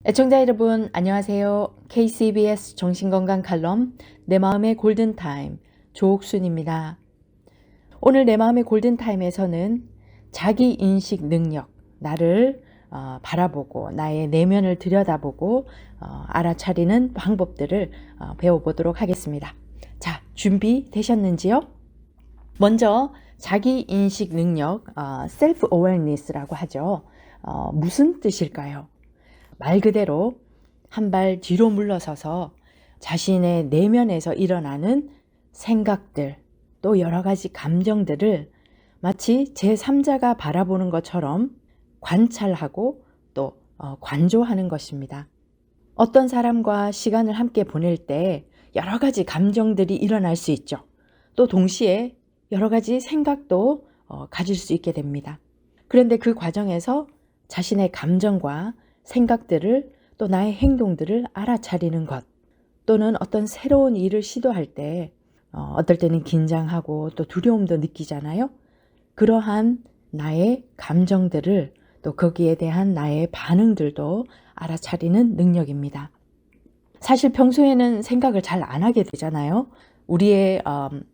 애청자 여러분 안녕하세요. KCBS 정신건강 칼럼 내 마음의 골든타임 조옥순입니다. 오늘 내 마음의 골든타임에서는 자기인식 능력, 나를 바라보고 나의 내면을 들여다보고 알아차리는 방법들을 배워보도록 하겠습니다. 자, 준비되셨는지요? 먼저 자기인식 능력, self awareness라고 하죠. 무슨 뜻일까요? 말 그대로 한 발 뒤로 물러서서 자신의 내면에서 일어나는 생각들, 또 여러 가지 감정들을 마치 제3자가 바라보는 것처럼 관찰하고 또 관조하는 것입니다. 어떤 사람과 시간을 함께 보낼 때 여러 가지 감정들이 일어날 수 있죠. 또 동시에 여러 가지 생각도 가질 수 있게 됩니다. 그런데 그 과정에서 자신의 감정과 생각들을 또 나의 행동들을 알아차리는 것, 또는 어떤 새로운 일을 시도할 때 어떨 때는 긴장하고 또 두려움도 느끼잖아요. 그러한 나의 감정들을 또 거기에 대한 나의 반응들도 알아차리는 능력입니다. 사실 평소에는 생각을 잘 안 하게 되잖아요. 우리의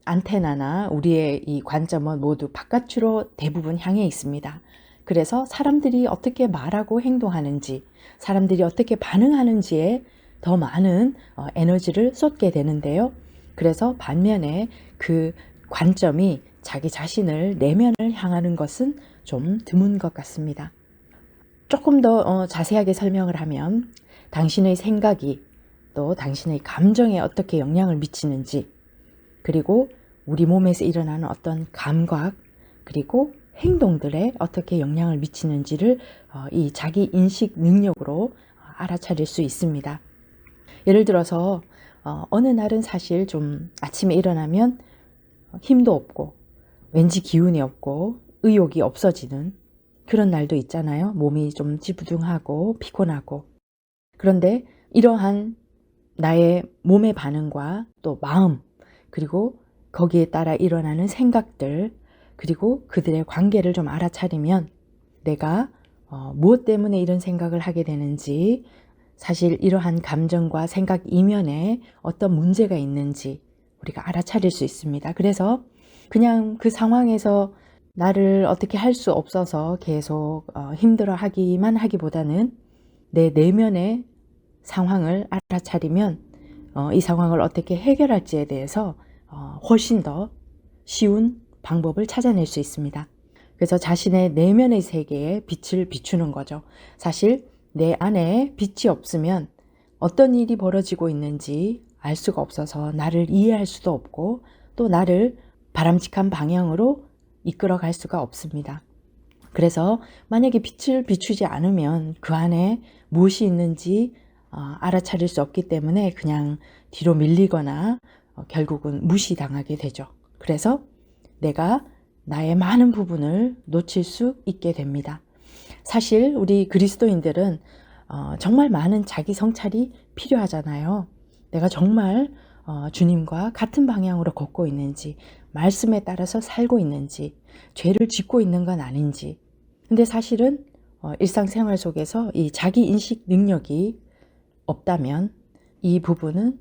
안테나나 우리의 이 관점은 모두 바깥으로 대부분 향해 있습니다. 그래서 사람들이 어떻게 말하고 행동하는지, 사람들이 어떻게 반응하는지에 더 많은 에너지를 쏟게 되는데요. 그래서 반면에 그 관점이 자기 자신을 내면을 향하는 것은 좀 드문 것 같습니다. 조금 더 자세하게 설명을 하면 당신의 생각이 또 당신의 감정에 어떻게 영향을 미치는지, 그리고 우리 몸에서 일어나는 어떤 감각, 그리고 행동들에 어떻게 영향을 미치는지를 이 자기인식 능력으로 알아차릴 수 있습니다. 예를 들어서 어느 날은 사실 좀 아침에 일어나면 힘도 없고 왠지 기운이 없고 의욕이 없어지는 그런 날도 있잖아요. 몸이 좀 찌부둥하고 피곤하고. 그런데 이러한 나의 몸의 반응과 또 마음, 그리고 거기에 따라 일어나는 생각들, 그리고 그들의 관계를 좀 알아차리면 내가 무엇 때문에 이런 생각을 하게 되는지, 사실 이러한 감정과 생각 이면에 어떤 문제가 있는지 우리가 알아차릴 수 있습니다. 그래서 그냥 그 상황에서 나를 어떻게 할 수 없어서 계속 힘들어 하기만 하기보다는 내 내면의 상황을 알아차리면 이 상황을 어떻게 해결할지에 대해서 훨씬 더 쉬운 방법을 찾아낼 수 있습니다. 그래서 자신의 내면의 세계에 빛을 비추는 거죠. 사실 내 안에 빛이 없으면 어떤 일이 벌어지고 있는지 알 수가 없어서 나를 이해할 수도 없고 또 나를 바람직한 방향으로 이끌어 갈 수가 없습니다. 그래서 만약에 빛을 비추지 않으면 그 안에 무엇이 있는지 알아차릴 수 없기 때문에 그냥 뒤로 밀리거나 결국은 무시당하게 되죠. 그래서 내가 나의 많은 부분을 놓칠 수 있게 됩니다. 사실 우리 그리스도인들은 정말 많은 자기 성찰이 필요하잖아요. 내가 정말 주님과 같은 방향으로 걷고 있는지, 말씀에 따라서 살고 있는지, 죄를 짓고 있는 건 아닌지. 근데 사실은 일상생활 속에서 이 자기인식 능력이 없다면 이 부분은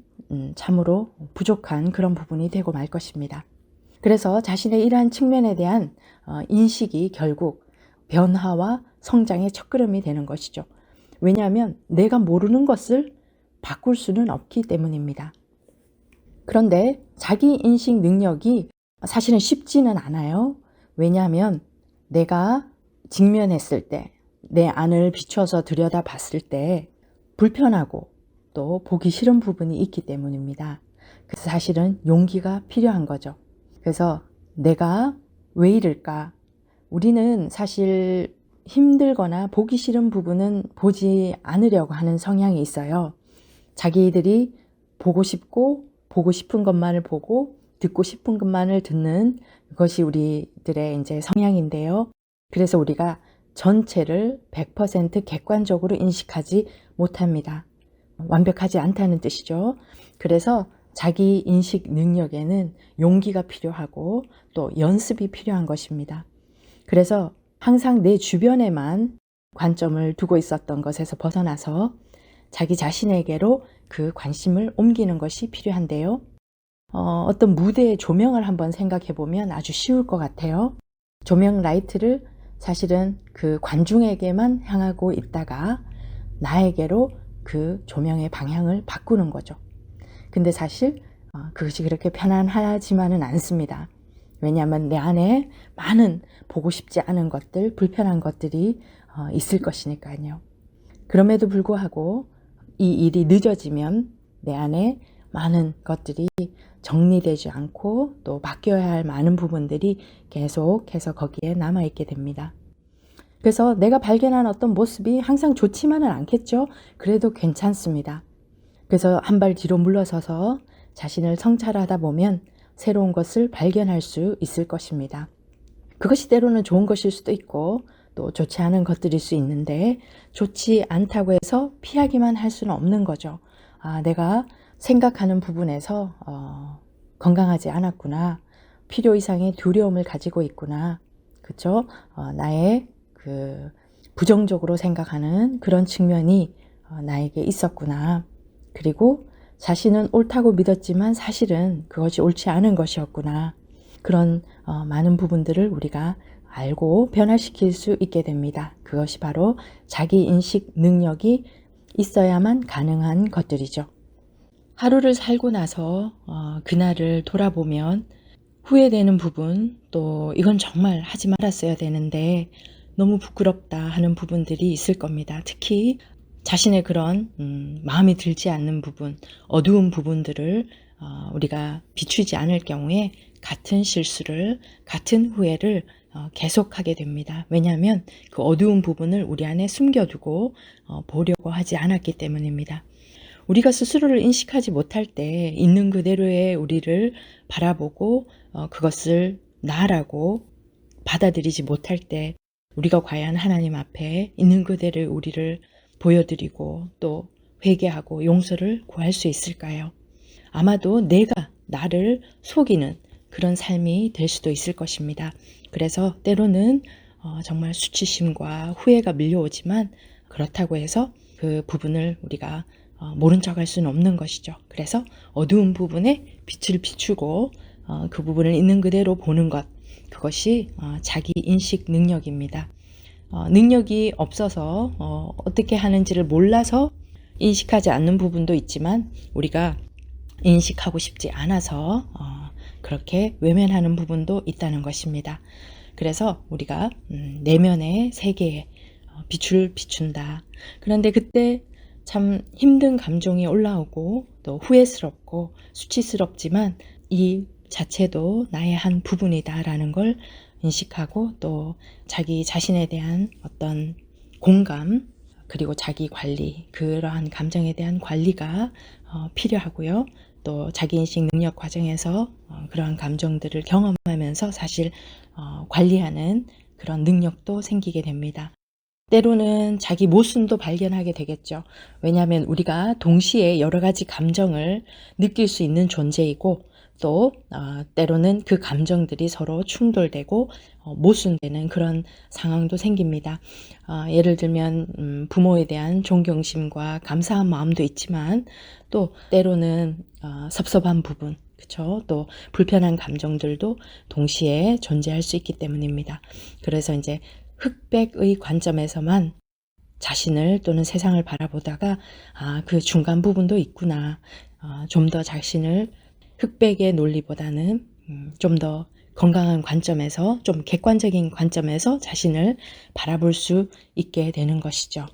참으로 부족한 그런 부분이 되고 말 것입니다. 그래서 자신의 이러한 측면에 대한 인식이 결국 변화와 성장의 첫걸음이 되는 것이죠. 왜냐하면 내가 모르는 것을 바꿀 수는 없기 때문입니다. 그런데 자기인식 능력이 사실은 쉽지는 않아요. 왜냐하면 내가 직면했을 때, 내 안을 비춰서 들여다봤을 때 불편하고 또 보기 싫은 부분이 있기 때문입니다. 그래서 사실은 용기가 필요한 거죠. 그래서 내가 왜 이럴까? 우리는 사실 힘들거나 보기 싫은 부분은 보지 않으려고 하는 성향이 있어요. 자기들이 보고 싶고 보고 싶은 것만을 보고 듣고 싶은 것만을 듣는 것이 우리들의 이제 성향인데요. 그래서 우리가 전체를 100% 객관적으로 인식하지 못합니다. 완벽하지 않다는 뜻이죠. 그래서 자기 인식 능력에는 용기가 필요하고 또 연습이 필요한 것입니다. 그래서 항상 내 주변에만 관점을 두고 있었던 것에서 벗어나서 자기 자신에게로 그 관심을 옮기는 것이 필요한데요. 어떤 무대의 조명을 한번 생각해 보면 아주 쉬울 것 같아요. 조명 라이트를 사실은 그 관중에게만 향하고 있다가 나에게로 그 조명의 방향을 바꾸는 거죠. 근데 사실 그것이 그렇게 편안하지만은 않습니다. 왜냐하면 내 안에 많은 보고 싶지 않은 것들, 불편한 것들이 있을 것이니까요. 그럼에도 불구하고 이 일이 늦어지면 내 안에 많은 것들이 정리되지 않고 또 바뀌어야 할 많은 부분들이 계속해서 거기에 남아있게 됩니다. 그래서 내가 발견한 어떤 모습이 항상 좋지만은 않겠죠. 그래도 괜찮습니다. 그래서 한 발 뒤로 물러서서 자신을 성찰하다 보면 새로운 것을 발견할 수 있을 것입니다. 그것이 때로는 좋은 것일 수도 있고 또 좋지 않은 것들일 수 있는데 좋지 않다고 해서 피하기만 할 수는 없는 거죠. 내가 생각하는 부분에서 건강하지 않았구나. 필요 이상의 두려움을 가지고 있구나. 그렇죠? 나의 그 부정적으로 생각하는 그런 측면이 나에게 있었구나. 그리고 자신은 옳다고 믿었지만 사실은 그것이 옳지 않은 것이었구나. 그런 많은 부분들을 우리가 알고 변화시킬 수 있게 됩니다. 그것이 바로 자기인식 능력이 있어야만 가능한 것들이죠. 하루를 살고 나서 그날을 돌아보면 후회되는 부분, 또 이건 정말 하지 말았어야 되는데 너무 부끄럽다 하는 부분들이 있을 겁니다. 특히 자신의 그런 마음에 들지 않는 부분, 어두운 부분들을 우리가 비추지 않을 경우에 같은 실수를, 같은 후회를 계속하게 됩니다. 왜냐하면 그 어두운 부분을 우리 안에 숨겨두고 보려고 하지 않았기 때문입니다. 우리가 스스로를 인식하지 못할 때 있는 그대로의 우리를 바라보고 그것을 나라고 받아들이지 못할 때 우리가 과연 하나님 앞에 있는 그대로의 우리를 보여드리고 또 회개하고 용서를 구할 수 있을까요? 아마도 내가 나를 속이는 그런 삶이 될 수도 있을 것입니다. 그래서 때로는 정말 수치심과 후회가 밀려오지만 그렇다고 해서 그 부분을 우리가 모른 척 할 수는 없는 것이죠. 그래서 어두운 부분에 빛을 비추고 그 부분을 있는 그대로 보는 것, 그것이 자기 인식 능력입니다. 능력이 없어서 어떻게 하는지를 몰라서 인식하지 않는 부분도 있지만 우리가 인식하고 싶지 않아서 그렇게 외면하는 부분도 있다는 것입니다. 그래서 우리가 내면의 세계에 빛을 비춘다. 그런데 그때 참 힘든 감정이 올라오고 또 후회스럽고 수치스럽지만 이 자체도 나의 한 부분이다라는 걸 인식하고 또 자기 자신에 대한 어떤 공감 그리고 자기 관리, 그러한 감정에 대한 관리가 필요하고요. 또 자기인식 능력 과정에서 그러한 감정들을 경험하면서 사실 관리하는 그런 능력도 생기게 됩니다. 때로는 자기 모순도 발견하게 되겠죠. 왜냐하면 우리가 동시에 여러 가지 감정을 느낄 수 있는 존재이고 또 때로는 그 감정들이 서로 충돌되고 모순되는 그런 상황도 생깁니다. 예를 들면 부모에 대한 존경심과 감사한 마음도 있지만 또 때로는 섭섭한 부분, 그렇죠? 또 불편한 감정들도 동시에 존재할 수 있기 때문입니다. 그래서 이제 흑백의 관점에서만 자신을 또는 세상을 바라보다가 그 중간 부분도 있구나. 좀 더 자신을 흑백의 논리보다는 좀 더 건강한 관점에서 좀 객관적인 관점에서 자신을 바라볼 수 있게 되는 것이죠.